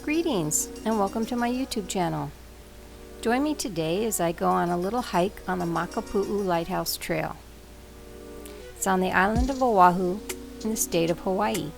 Greetings and welcome to my YouTube channel. Join me today as I go on a little hike on the Makapu'u Lighthouse Trail. It's on the island of Oahu in the state of Hawaii.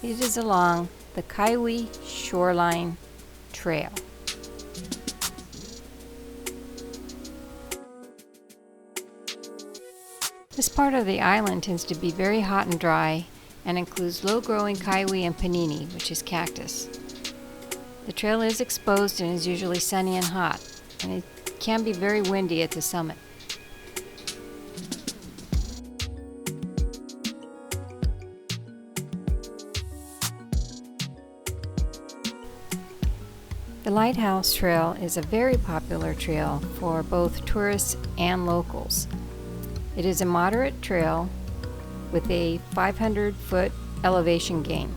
It is along the Kaiwi Shoreline Trail. This part of the island tends to be very hot and dry and includes low-growing kaiwi and panini, which is cactus. The trail is exposed and is usually sunny and hot, and it can be very windy at the summit. The Lighthouse Trail is a very popular trail for both tourists and locals. It is a moderate trail with a 500-foot elevation gain.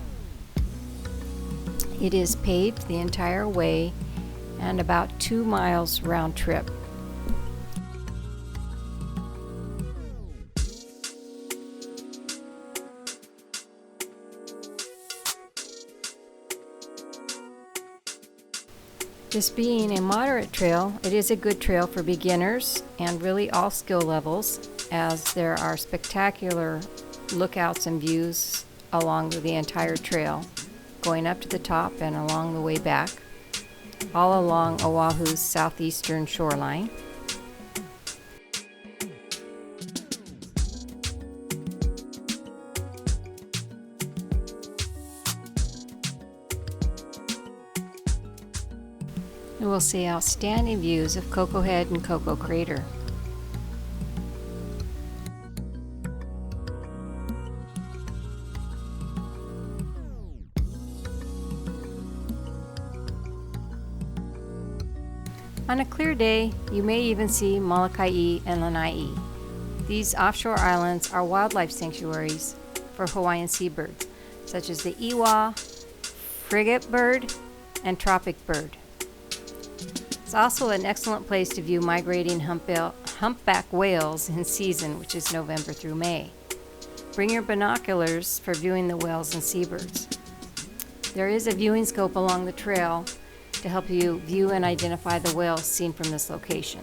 It is paved the entire way and about 2 miles round trip. This being a moderate trail, it is a good trail for beginners and really all skill levels, as there are spectacular lookouts and views along the entire trail, going up to the top and along the way back, all along Oahu's southeastern shoreline. You will see outstanding views of Cocoa Head and Cocoa Crater. On a clear day, you may even see Molokai and Lanai. These offshore islands are wildlife sanctuaries for Hawaiian seabirds, such as the iwa, frigate bird, and tropic bird. It's also an excellent place to view migrating humpback whales in season, which is November through May. Bring your binoculars for viewing the whales and seabirds. There is a viewing scope along the trail to help you view and identify the whales seen from this location.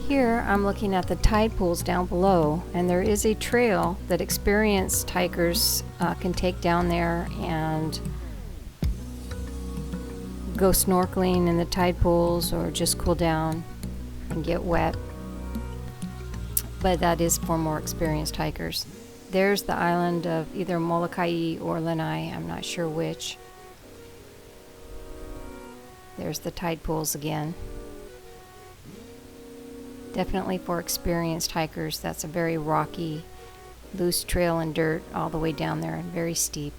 Here I'm looking at the tide pools down below, and there is a trail that experienced hikers can take down there and go snorkeling in the tide pools or just cool down and get wet. But that is for more experienced hikers. There's the island of either Molokai or Lanai, I'm not sure which. There's the tide pools again. Definitely for experienced hikers. That's a very rocky, loose trail and dirt all the way down there and very steep.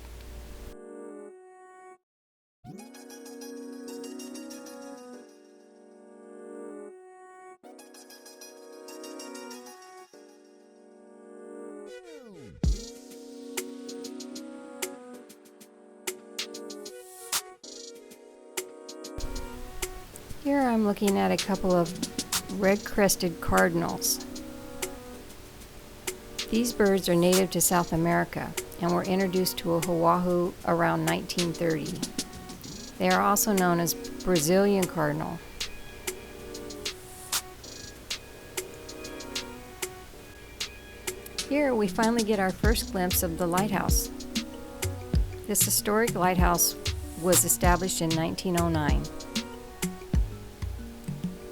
Here I'm looking at a couple of red-crested cardinals. These birds are native to South America and were introduced to Oahu around 1930. They are also known as Brazilian cardinal. Here we finally get our first glimpse of the lighthouse. This historic lighthouse was established in 1909.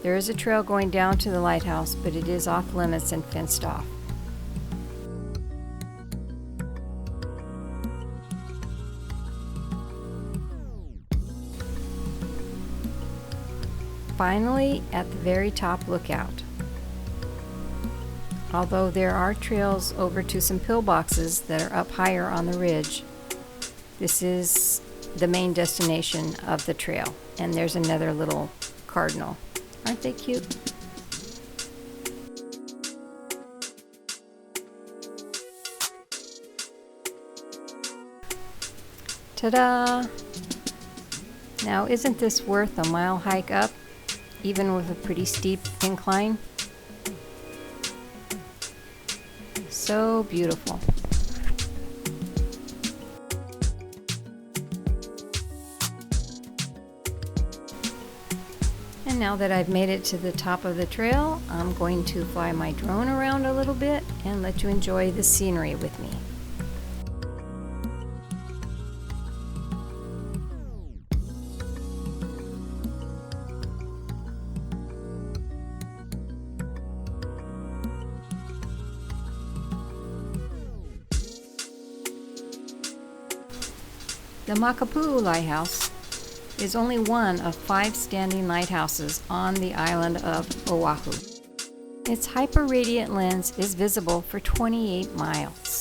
There is a trail going down to the lighthouse, but it is off limits and fenced off. Finally, at the very top lookout. Although there are trails over to some pillboxes that are up higher on the ridge, this is the main destination of the trail. And there's another little cardinal. Aren't they cute? Ta-da! Now, isn't this worth a mile hike up, even with a pretty steep incline? So beautiful. And now that I've made it to the top of the trail, I'm going to fly my drone around a little bit and let you enjoy the scenery with me. The Makapu'u Lighthouse is only one of 5 standing lighthouses on the island of Oahu. Its hyper-radiant lens is visible for 28 miles.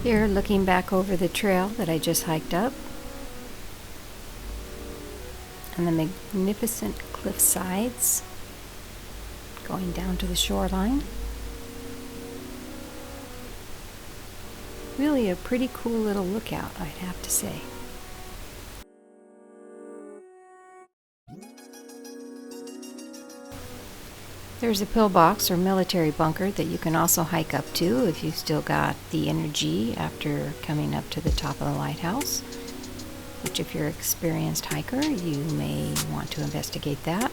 Here, looking back over the trail that I just hiked up, and the magnificent cliff sides going down to the shoreline. Really a pretty cool little lookout, I'd have to say. There's a pillbox or military bunker that you can also hike up to if you've still got the energy after coming up to the top of the lighthouse, which if you're an experienced hiker, you may want to investigate that.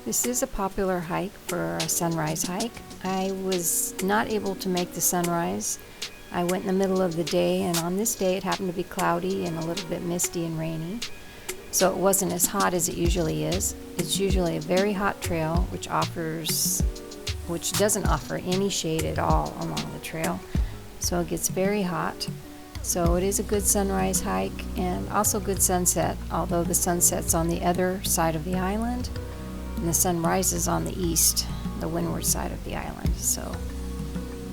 This is a popular hike for a sunrise hike. I was not able to make the sunrise. I went in the middle of the day, and on this day it happened to be cloudy and a little bit misty and rainy, so it wasn't as hot as it usually is. It's usually a very hot trail which doesn't offer any shade at all along the trail, so it gets very hot. So it is a good sunrise hike and also good sunset, although the sunset's on the other side of the island and the sun rises on the east, the windward side of the island. So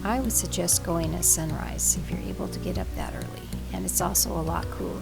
I would suggest going at sunrise if you're able to get up that early, and it's also a lot cooler.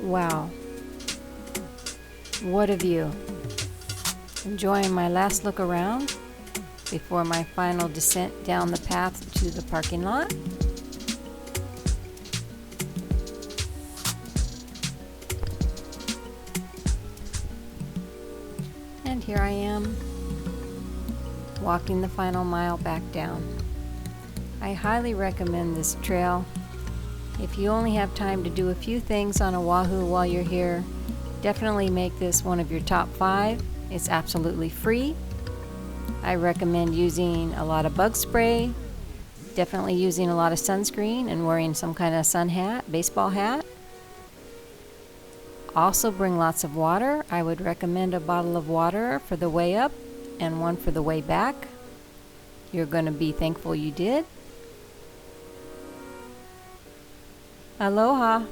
Wow, what a view. Enjoying my last look around before my final descent down the path to the parking lot. And here I am, walking the final mile back down. I highly recommend this trail. If you only have time to do a few things on Oahu while you're here, definitely make this one of your top 5. It's absolutely free. I recommend using a lot of bug spray, definitely using a lot of sunscreen and wearing some kind of sun hat, baseball hat. Also bring lots of water. I would recommend a bottle of water for the way up and one for the way back. You're going to be thankful you did. Aloha!